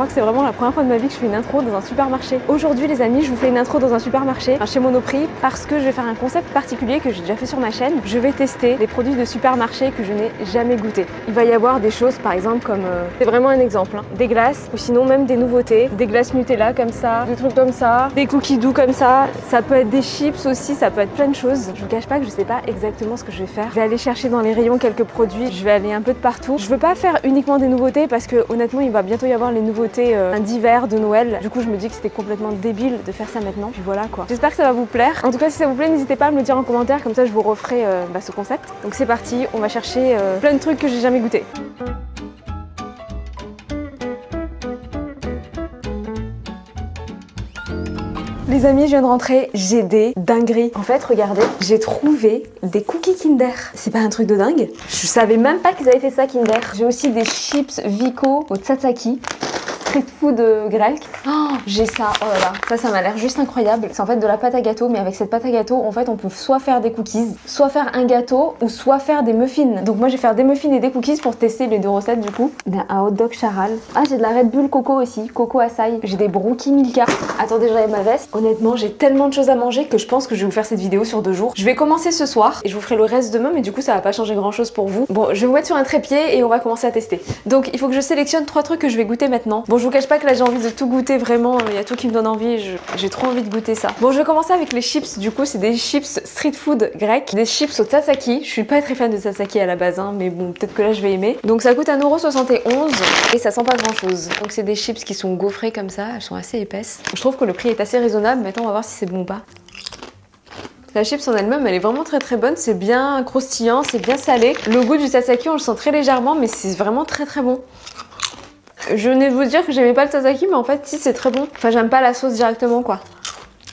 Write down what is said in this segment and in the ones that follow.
crois que c'est vraiment la première fois de ma vie que je fais une intro dans un supermarché. Aujourd'hui les amis, je vous fais une intro dans un supermarché, chez Monoprix, parce que je vais faire un concept particulier que j'ai déjà fait sur ma chaîne. Je vais tester les produits de supermarché que je n'ai jamais goûté. Il va y avoir des choses par exemple comme, c'est vraiment un exemple, hein, des glaces ou sinon même des nouveautés, des glaces Nutella comme ça, des trucs comme ça, des cookies doux comme ça peut être des chips aussi, ça peut être plein de choses. Je vous cache pas que je sais pas exactement ce que je vais faire. Je vais aller chercher dans les rayons quelques produits, je vais aller un peu de partout. Je veux pas faire uniquement des nouveautés parce que honnêtement il va bientôt y avoir les nouveautés d'hiver, de Noël. Du coup je me dis que c'était complètement débile de faire ça maintenant. Puis voilà quoi. J'espère que ça va vous plaire. En tout cas si ça vous plaît n'hésitez pas à me le dire en commentaire, comme ça je vous referai ce concept. Donc c'est parti, on va chercher plein de trucs que j'ai jamais goûté. Les amis, je viens de rentrer, j'ai des dingueries. En fait, regardez, j'ai trouvé des cookies Kinder. C'est pas un truc de dingue? Je savais même pas qu'ils avaient fait ça Kinder. J'ai aussi des chips Vico au tzatziki. Street food grec. Oh, j'ai ça, oh là là, ça m'a l'air juste incroyable. C'est en fait de la pâte à gâteau, mais avec cette pâte à gâteau, en fait, on peut soit faire des cookies, soit faire un gâteau, ou soit faire des muffins. Donc moi, je vais faire des muffins et des cookies pour tester les deux recettes du coup. Un hot dog charal. Ah, j'ai de la Red Bull coco aussi, coco açaï. J'ai des brookies Milka. Attendez, j'enlève ma veste. Honnêtement, j'ai tellement de choses à manger que je pense que je vais vous faire cette vidéo sur 2 jours. Je vais commencer ce soir et je vous ferai le reste demain, mais du coup, ça va pas changer grand chose pour vous. Bon, je vais vous mettre sur un trépied et on va commencer à tester. Donc, il faut que je sélectionne 3 trucs que je vais goûter maintenant. Bon, je vous cache pas que là, j'ai envie de tout goûter vraiment. Il y a tout qui me donne envie. J'ai trop envie de goûter ça. Bon, je vais commencer avec les chips. Du coup, c'est des chips street food grec, des chips au tzatziki. Je suis pas très fan de tzatziki à la base, hein, mais bon, peut-être que là, je vais aimer. Donc, ça coûte 1,71 € et ça sent pas grand chose. Donc, c'est des chips qui sont gaufrées comme ça. Elles sont assez épaisses. Je trouve que le prix est assez raisonnable. Maintenant, on va voir si c'est bon ou pas. La chips en elle-même, elle est vraiment très bonne. C'est bien croustillant, c'est bien salé. Le goût du tzatziki, on le sent très légèrement, mais c'est vraiment très bon. Je venais de vous dire que j'aimais pas le tzatziki, mais en fait, si, c'est très bon. Enfin, j'aime pas la sauce directement, quoi.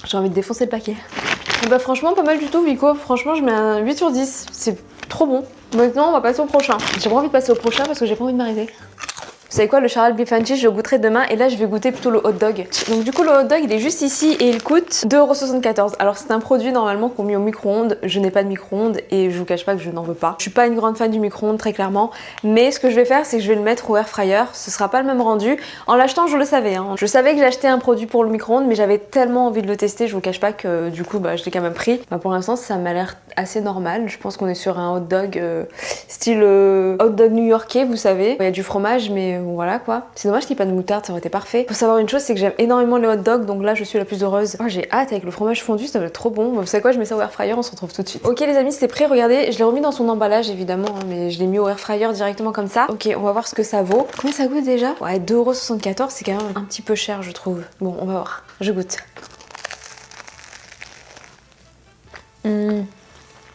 J'ai envie de défoncer le paquet. Et bah, franchement, pas mal du tout, Vico. Franchement, je mets un 8 sur 10. C'est trop bon. Maintenant, on va passer au prochain. J'ai pas envie de passer au prochain parce que j'ai pas envie de m'arrêter. Vous savez quoi, le Charles Beef and Cheese, je goûterai demain et là je vais goûter plutôt le hot dog. Donc du coup le hot dog il est juste ici et il coûte 2,74 €. Alors c'est un produit normalement qu'on met au micro-ondes. Je n'ai pas de micro-ondes et je vous cache pas que je n'en veux pas. Je suis pas une grande fan du micro-ondes très clairement, mais ce que je vais faire c'est que je vais le mettre au air fryer. Ce sera pas le même rendu. En l'achetant je le savais, hein. Je savais que j'achetais un produit pour le micro-ondes, mais j'avais tellement envie de le tester, je vous cache pas que du coup je l'ai quand même pris. Pour l'instant ça m'a l'air assez normal. Je pense qu'on est sur un hot dog style hot dog new-yorkais, vous savez. Il y a du fromage mais voilà quoi. C'est dommage qu'il n'y ait pas de moutarde, ça aurait été parfait. Faut savoir une chose, c'est que j'aime énormément les hot dogs, donc là je suis la plus heureuse. Oh, j'ai hâte avec le fromage fondu, ça va être trop bon. Vous savez quoi, je mets ça au air fryer, on se retrouve tout de suite. Ok les amis, c'est prêt, regardez, je l'ai remis dans son emballage évidemment, hein, mais je l'ai mis au air fryer directement comme ça. Ok, on va voir ce que ça vaut. Combien ça coûte déjà? Ouais, 2,74 €, c'est quand même un petit peu cher je trouve. Bon, on va voir. Je goûte.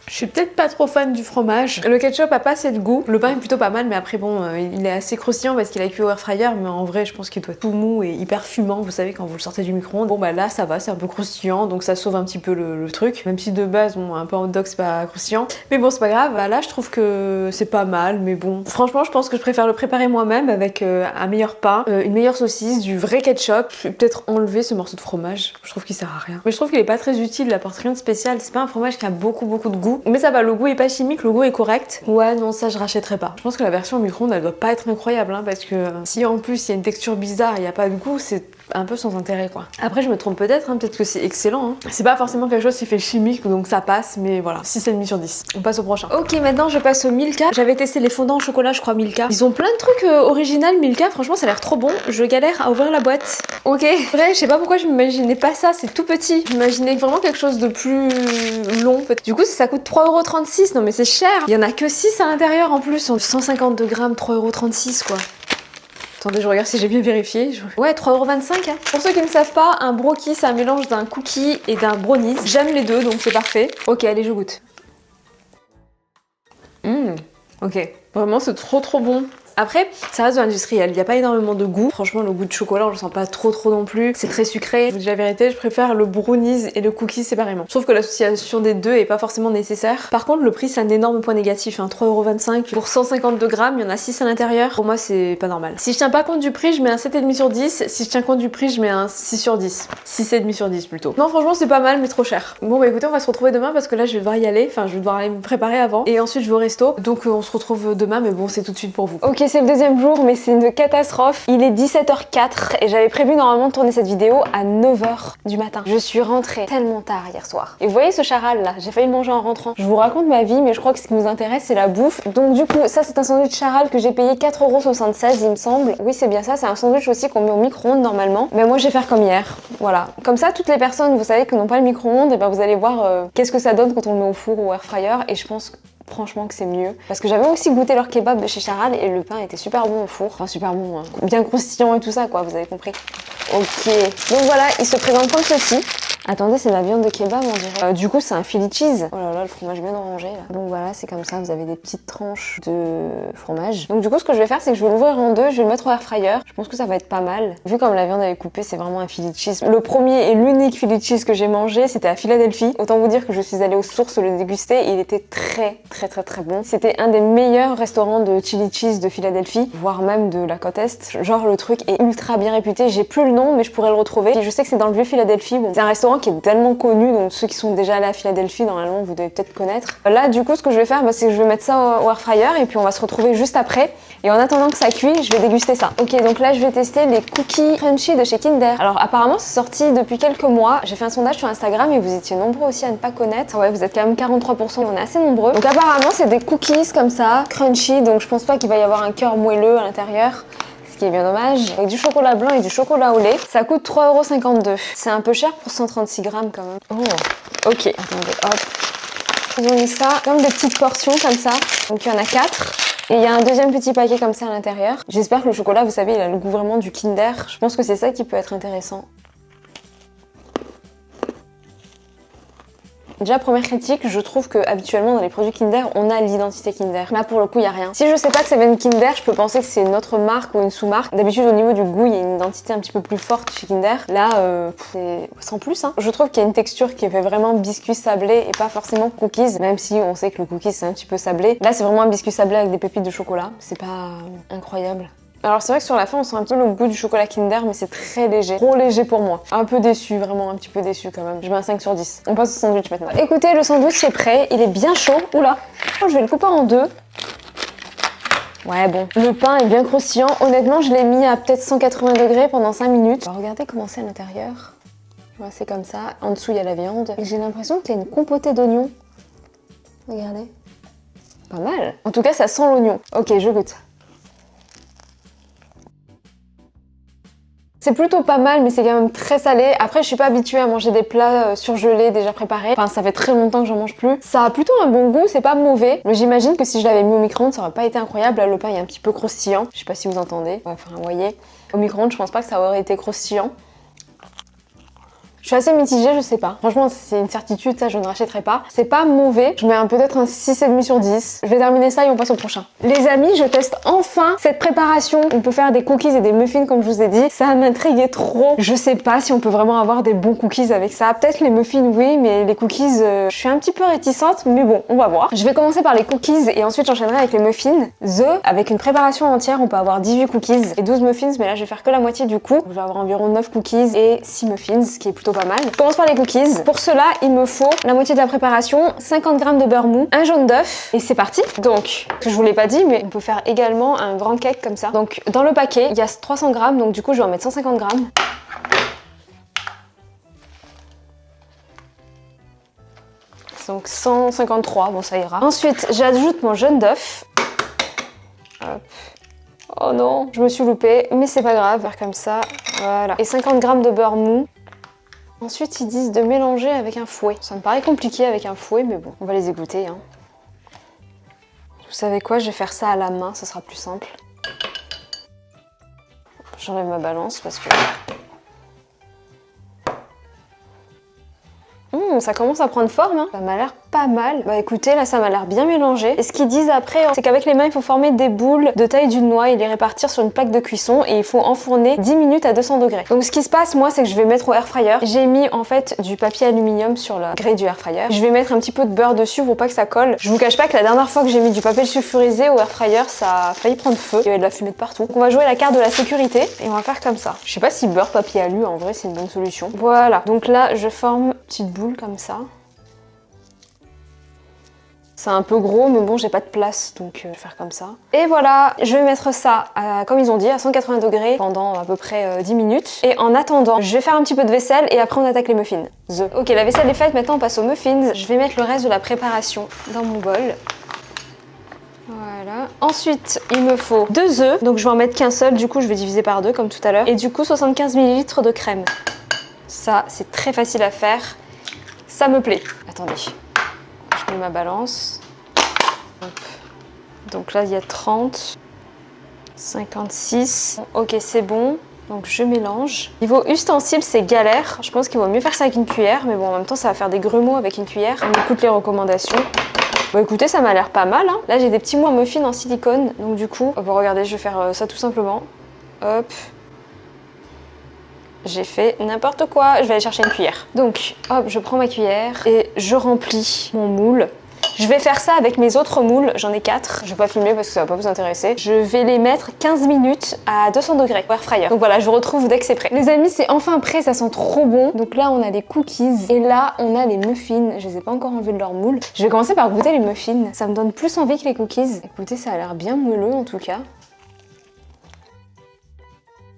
Je suis peut-être pas trop fan du fromage. Le ketchup a pas assez de goût. Le pain est plutôt pas mal, mais après bon, il est assez croustillant parce qu'il a cuit au air fryer, mais en vrai je pense qu'il doit être tout mou et hyper fumant. Vous savez quand vous le sortez du micro-ondes. Bon bah là ça va, c'est un peu croustillant, donc ça sauve un petit peu le truc. Même si de base, bon, un peu en hot dog c'est pas croustillant. Mais bon c'est pas grave. Bah, là je trouve que c'est pas mal, mais bon. Franchement je pense que je préfère le préparer moi-même avec un meilleur pain, une meilleure saucisse, du vrai ketchup. Je vais peut-être enlever ce morceau de fromage. Je trouve qu'il sert à rien. Mais je trouve qu'il est pas très utile, il apporte rien de spécial. C'est pas un fromage qui a beaucoup de goût. Mais ça va, le goût est pas chimique, le goût est correct. Ouais, non, ça je rachèterai pas. Je pense que la version au micro-ondes elle doit pas être incroyable, hein, parce que si en plus il y a une texture bizarre et il y a pas de goût, c'est un peu sans intérêt quoi. Après je me trompe peut-être, hein, peut-être que c'est excellent. Hein. C'est pas forcément quelque chose qui fait chimique donc ça passe, mais voilà, 6,5 sur 10. On passe au prochain. Ok, maintenant je passe au Milka. J'avais testé les fondants au chocolat, je crois Milka. Ils ont plein de trucs originaux Milka, franchement ça a l'air trop bon. Je galère à ouvrir la boîte. Ok, vrai, je sais pas pourquoi je m'imaginais pas ça, c'est tout petit. J'imaginais vraiment quelque chose de plus long peut-être. Du coup ça coûte 3,36 €, non mais c'est cher. Il y en a que 6 à l'intérieur en plus, 152 grammes, 3,36 € quoi. Attendez, je regarde si j'ai bien vérifié. Ouais, 3,25 €. Hein. Pour ceux qui ne savent pas, un brookie, c'est un mélange d'un cookie et d'un brownies. J'aime les deux, donc c'est parfait. Ok, allez, je goûte. Ok. Vraiment, c'est trop bon. Après, ça reste de l'industriel, il n'y a pas énormément de goût. Franchement, le goût de chocolat, on le sent pas trop non plus. C'est très sucré. Je vous dis la vérité, je préfère le brownies et le cookie séparément. Je trouve que l'association des deux est pas forcément nécessaire. Par contre, le prix, c'est un énorme point négatif. Hein. 3,25 € pour 152 grammes, il y en a 6 à l'intérieur. Pour moi, c'est pas normal. Si je tiens pas compte du prix, je mets un 7,5 sur 10. Si je tiens compte du prix, je mets un 6 sur 10. 6,5 sur 10 plutôt. Non, franchement, c'est pas mal, mais trop cher. Bon, bah écoutez, on va se retrouver demain parce que là, je vais devoir y aller. Enfin, je vais devoir aller me préparer avant. Et ensuite, je vais au resto. Donc, on se retrouve demain, mais bon, c'est tout de suite pour vous. Ok, Ok, c'est le deuxième jour, mais c'est une catastrophe. Il est 17h04 et j'avais prévu normalement de tourner cette vidéo à 9h du matin. Je suis rentrée tellement tard hier soir. Et vous voyez ce charal là, j'ai failli le manger en rentrant. Je vous raconte ma vie, mais je crois que ce qui nous intéresse c'est la bouffe. Donc du coup, ça c'est un sandwich charal que j'ai payé 4,76 € il me semble. Oui, c'est bien ça, c'est un sandwich aussi qu'on met au micro-ondes normalement. Mais moi je vais faire comme hier. Voilà. Comme ça, toutes les personnes, vous savez, qui n'ont pas le micro-ondes, et ben vous allez voir qu'est-ce que ça donne quand on le met au four ou au air fryer. Et je pense franchement que c'est mieux. Parce que j'avais aussi goûté leur kebab de chez Charal et le pain était super bon au four. Enfin super bon, hein. Bien croustillant et tout ça quoi, vous avez compris. Ok, donc voilà, il se présente comme ceci. Attendez, c'est de la viande de kebab on dirait. Du coup c'est un Philly cheese. Oh là là, le fromage bien orangé là. Donc voilà, c'est comme ça, vous avez des petites tranches de fromage. Donc du coup ce que je vais faire c'est que je vais l'ouvrir en deux, je vais le mettre au air fryer. Je pense que ça va être pas mal. Vu comme la viande elle est coupée, c'est vraiment un Philly cheese. Le premier et l'unique Philly cheese que j'ai mangé, c'était à Philadelphie. Autant vous dire que je suis allée aux sources le déguster et il était très bon. C'était un des meilleurs restaurants de chili cheese de Philadelphie, voire même de la côte Est. Genre le truc est ultra bien réputé. J'ai plus le nom mais je pourrais le retrouver. Et je sais que c'est dans le vieux Philadelphie. Bon, c'est un restaurant qui est tellement connu, donc ceux qui sont déjà allés à Philadelphie, normalement, vous devez peut-être connaître. Là, du coup, ce que je vais faire, c'est que je vais mettre ça au air fryer et puis on va se retrouver juste après. Et en attendant que ça cuise, je vais déguster ça. Ok, donc là, je vais tester les cookies crunchy de chez Kinder. Alors, apparemment, c'est sorti depuis quelques mois. J'ai fait un sondage sur Instagram et vous étiez nombreux aussi à ne pas connaître. Ouais, vous êtes quand même 43%, on est assez nombreux. Donc, apparemment, c'est des cookies comme ça, crunchy, donc je pense pas qu'il va y avoir un cœur moelleux à l'intérieur. Ce qui est bien dommage, avec du chocolat blanc et du chocolat au lait. Ça coûte 3,52 €. C'est un peu cher pour 136 grammes quand même. Oh, ok, attendez, hop. Ils ont mis ça comme des petites portions comme ça. Donc il y en a 4. Et il y a un deuxième petit paquet comme ça à l'intérieur. J'espère que le chocolat, vous savez, il a le goût vraiment du Kinder. Je pense que c'est ça qui peut être intéressant. Déjà, première critique, je trouve que habituellement dans les produits Kinder, on a l'identité Kinder. Là, pour le coup, il n'y a rien. Si je sais pas que ça vient de Kinder, je peux penser que c'est une autre marque ou une sous-marque. D'habitude, au niveau du goût, il y a une identité un petit peu plus forte chez Kinder. Là, c'est sans plus. Hein. Je trouve qu'il y a une texture qui fait vraiment biscuit sablé et pas forcément cookies, même si on sait que le cookie c'est un petit peu sablé. Là, c'est vraiment un biscuit sablé avec des pépites de chocolat. C'est pas incroyable. Alors c'est vrai que sur la fin on sent un peu le goût du chocolat Kinder mais c'est très léger, trop léger pour moi. Un peu déçu, vraiment un petit peu déçu quand même. Je mets un 5 sur 10. On passe au sandwich maintenant. Écoutez, le sandwich est prêt, il est bien chaud. Oula, je vais le couper en deux. Ouais bon, le pain est bien croustillant. Honnêtement je l'ai mis à peut-être 180 degrés pendant 5 minutes. Alors, regardez comment c'est à l'intérieur. Ouais, c'est comme ça, en dessous il y a la viande. Et j'ai l'impression qu'il y a une compotée d'oignons. Regardez. Pas mal. En tout cas ça sent l'oignon. Ok, je goûte. C'est plutôt pas mal, mais c'est quand même très salé. Après, je suis pas habituée à manger des plats surgelés, déjà préparés. Enfin, ça fait très longtemps que j'en mange plus. Ça a plutôt un bon goût, c'est pas mauvais. Mais j'imagine que si je l'avais mis au micro-ondes, ça aurait pas été incroyable. Là, le pain est un petit peu croustillant. Je sais pas si vous entendez. Ouais, enfin, vous voyez. Au micro-ondes, je pense pas que ça aurait été croustillant. Je suis assez mitigée, je sais pas. Franchement, c'est une certitude, ça je ne rachèterai pas. C'est pas mauvais. Je mets peut-être un 6,5 sur 10. Je vais terminer ça et on passe au prochain. Les amis, je teste enfin cette préparation. On peut faire des cookies et des muffins comme je vous ai dit. Ça m'intriguait trop. Je sais pas si on peut vraiment avoir des bons cookies avec ça. Peut-être les muffins, oui, mais les cookies, je suis un petit peu réticente. Mais bon, on va voir. Je vais commencer par les cookies et ensuite j'enchaînerai avec les muffins. Avec une préparation entière, on peut avoir 18 cookies et 12 muffins. Mais là, je vais faire que la moitié du coup. Je vais avoir environ 9 cookies et 6 muffins, ce qui est plutôt pas mal. Je commence par les cookies. Pour cela, il me faut la moitié de la préparation, 50 g de beurre mou, un jaune d'œuf et c'est parti. Donc, je vous l'ai pas dit, mais on peut faire également un grand cake comme ça. Donc, dans le paquet, il y a 300 g, donc du coup, je vais en mettre 150 g. Donc 153, bon ça ira. Ensuite, j'ajoute mon jaune d'œuf. Hop. Oh non, je me suis loupée, mais c'est pas grave, faire comme ça, voilà. Et 50 g de beurre mou. Ensuite, ils disent de mélanger avec un fouet. Ça me paraît compliqué avec un fouet, mais bon, on va les égoutter. Hein. Vous savez quoi, je vais faire ça à la main, ça sera plus simple. J'enlève ma balance parce que... ça commence à prendre forme, hein. Ça m'a l'air pas mal. Bah écoutez, là ça m'a l'air bien mélangé. Et ce qu'ils disent après, c'est qu'avec les mains, il faut former des boules de taille d'une noix et les répartir sur une plaque de cuisson et il faut enfourner 10 minutes à 200 degrés. Donc ce qui se passe, moi, c'est que je vais mettre au air fryer. J'ai mis en fait du papier aluminium sur la grille du air fryer. Je vais mettre un petit peu de beurre dessus pour pas que ça colle. Je vous cache pas que la dernière fois que j'ai mis du papier sulfurisé au air fryer, ça a failli prendre feu. Il y avait de la fumée de partout. Donc on va jouer la carte de la sécurité et on va faire comme ça. Je sais pas si beurre, papier alu, en vrai, c'est une bonne solution. Voilà. Donc là, je forme une petite boule comme ça. C'est un peu gros, mais bon, j'ai pas de place, donc je vais faire comme ça. Et voilà, je vais mettre ça, comme ils ont dit, à 180 degrés pendant à peu près 10 minutes. Et en attendant, je vais faire un petit peu de vaisselle et après on attaque les muffins. Ok, la vaisselle est faite, maintenant on passe aux muffins. Je vais mettre le reste de la préparation dans mon bol. Voilà. Ensuite, il me faut 2 œufs, donc je vais en mettre qu'un seul, du coup je vais diviser par 2 comme tout à l'heure. Et du coup 75 ml de crème. Ça, c'est très facile à faire. Ça me plaît. Attendez. Je mets ma balance. Hop. Donc là, il y a 30, 56. Ok, c'est bon. Donc je mélange. Niveau ustensiles, c'est galère. Je pense qu'il vaut mieux faire ça avec une cuillère. Mais bon, en même temps, ça va faire des grumeaux avec une cuillère. On écoute les recommandations. Bon, écoutez, ça m'a l'air pas mal. Hein. Là, j'ai des petits mots muffins en silicone. Donc du coup, bon, regardez, je vais faire ça tout simplement. Hop. J'ai fait n'importe quoi, je vais aller chercher une cuillère. Donc, hop, je prends ma cuillère et je remplis mon moule. Je vais faire ça avec mes autres moules, j'en ai 4. Je vais pas filmer parce que ça va pas vous intéresser. Je vais les mettre 15 minutes à 200 degrés au air fryer. Donc voilà, je vous retrouve dès que c'est prêt. Les amis, c'est enfin prêt, ça sent trop bon. Donc là, on a les cookies et là, on a les muffins. Je les ai pas encore enlevés de leur moule. Je vais commencer par goûter les muffins. Ça me donne plus envie que les cookies. Écoutez, ça a l'air bien moelleux en tout cas.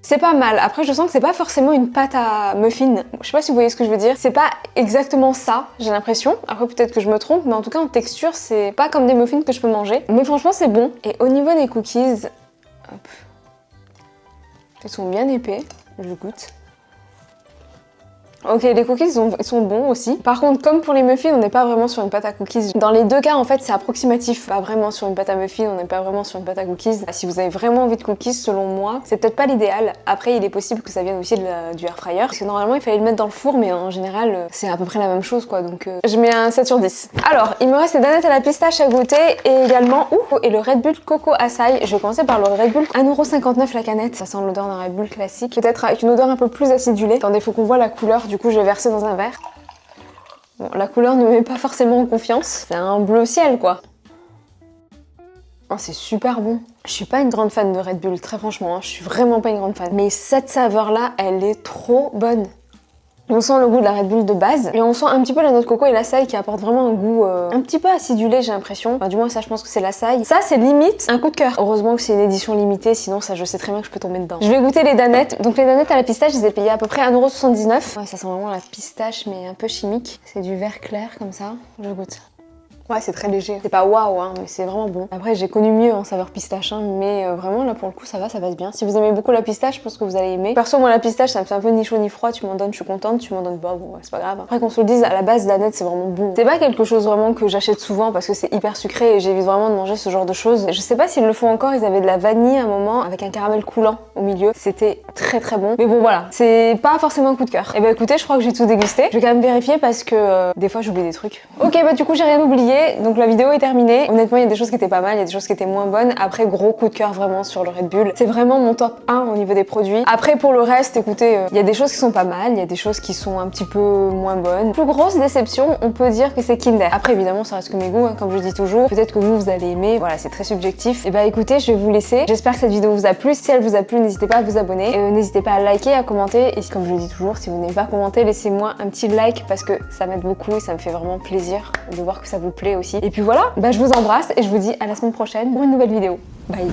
C'est pas mal. Après, je sens que c'est pas forcément une pâte à muffin. Je sais pas si vous voyez ce que je veux dire. C'est pas exactement ça, j'ai l'impression. Après, peut-être que je me trompe, mais en tout cas, en texture, c'est pas comme des muffins que je peux manger. Mais franchement, c'est bon. Et au niveau des cookies, hop. Ils sont bien épais. Je goûte. Ok, les cookies ils sont bons aussi. Par contre, comme pour les muffins, on n'est pas vraiment sur une pâte à cookies. Dans les deux cas, en fait, c'est approximatif. Pas vraiment sur une pâte à muffins, on n'est pas vraiment sur une pâte à cookies. Si vous avez vraiment envie de cookies, selon moi, c'est peut-être pas l'idéal. Après, il est possible que ça vienne aussi du air fryer. Parce que normalement, il fallait le mettre dans le four, mais en général, c'est à peu près la même chose, quoi. Donc, je mets un 7 sur 10. Alors, il me reste les danettes à la pistache à goûter et également, et le Red Bull Coco Açaï. Je vais commencer par le Red Bull 1,59€ la canette. Ça sent l'odeur d'un Red Bull classique. Peut-être avec une odeur un peu plus acidulée. Attendez, faut qu'on voit la couleur. Du coup, je vais verser dans un verre. Bon, la couleur ne me met pas forcément en confiance. C'est un bleu ciel, quoi. Oh, c'est super bon. Je suis pas une grande fan de Red Bull, très franchement. Hein. Je suis vraiment pas une grande fan. Mais cette saveur-là, elle est trop bonne. On sent le goût de la Red Bull de base et on sent un petit peu la noix de coco et l'açaï qui apporte vraiment un goût un petit peu acidulé, j'ai l'impression. Enfin, du moins ça, je pense que c'est l'açaï. Ça, c'est limite un coup de cœur. Heureusement que c'est une édition limitée, sinon ça, je sais très bien que je peux tomber dedans. Je vais goûter les danettes. Donc les danettes à la pistache, je les ai payées à peu près 1,79€. Ouais, ça sent vraiment la pistache mais un peu chimique. C'est du vert clair comme ça. Je goûte. Ouais, c'est très léger. C'est pas waouh, hein, mais c'est vraiment bon. Après, j'ai connu mieux en saveur pistache, hein, mais vraiment là pour le coup, ça passe bien. Si vous aimez beaucoup la pistache, je pense que vous allez aimer. Perso, moi la pistache, ça me fait un peu ni chaud ni froid. Tu m'en donnes, je suis contente. Tu m'en donnes pas, bon, ouais, c'est pas grave. Après, qu'on se le dise, à la base, Danette, c'est vraiment bon. C'est pas quelque chose vraiment que j'achète souvent parce que c'est hyper sucré et j'évite vraiment de manger ce genre de choses. Je sais pas s'ils le font encore. Ils avaient de la vanille à un moment avec un caramel coulant au milieu. C'était très très bon. Mais bon, voilà, c'est pas forcément un coup de cœur. Et bah écoutez, je crois que j'ai tout dégusté. Je vais quand même vérifier parce que des fois, j'oublie des trucs. Ok, bah du coup, j'ai rien oublié. Donc la vidéo est terminée. Honnêtement, il y a des choses qui étaient pas mal, il y a des choses qui étaient moins bonnes. Après, gros coup de cœur vraiment sur le Red Bull. C'est vraiment mon top 1 au niveau des produits. Après, pour le reste, écoutez, il y a des choses qui sont pas mal, il y a des choses qui sont un petit peu moins bonnes. Plus grosse déception, on peut dire que c'est Kinder. Après, évidemment, ça reste que mes goûts, hein, comme je dis toujours. Peut-être que vous allez aimer. Voilà, c'est très subjectif. Et bah écoutez, je vais vous laisser. J'espère que cette vidéo vous a plu. Si elle vous a plu, n'hésitez pas à vous abonner. N'hésitez pas à liker, à commenter. Et comme je le dis toujours, si vous n'avez pas commenté, laissez-moi un petit like parce que ça m'aide beaucoup et ça me fait vraiment plaisir de voir que ça vous plaît aussi. Et puis voilà, bah je vous embrasse et je vous dis à la semaine prochaine pour une nouvelle vidéo. Bye!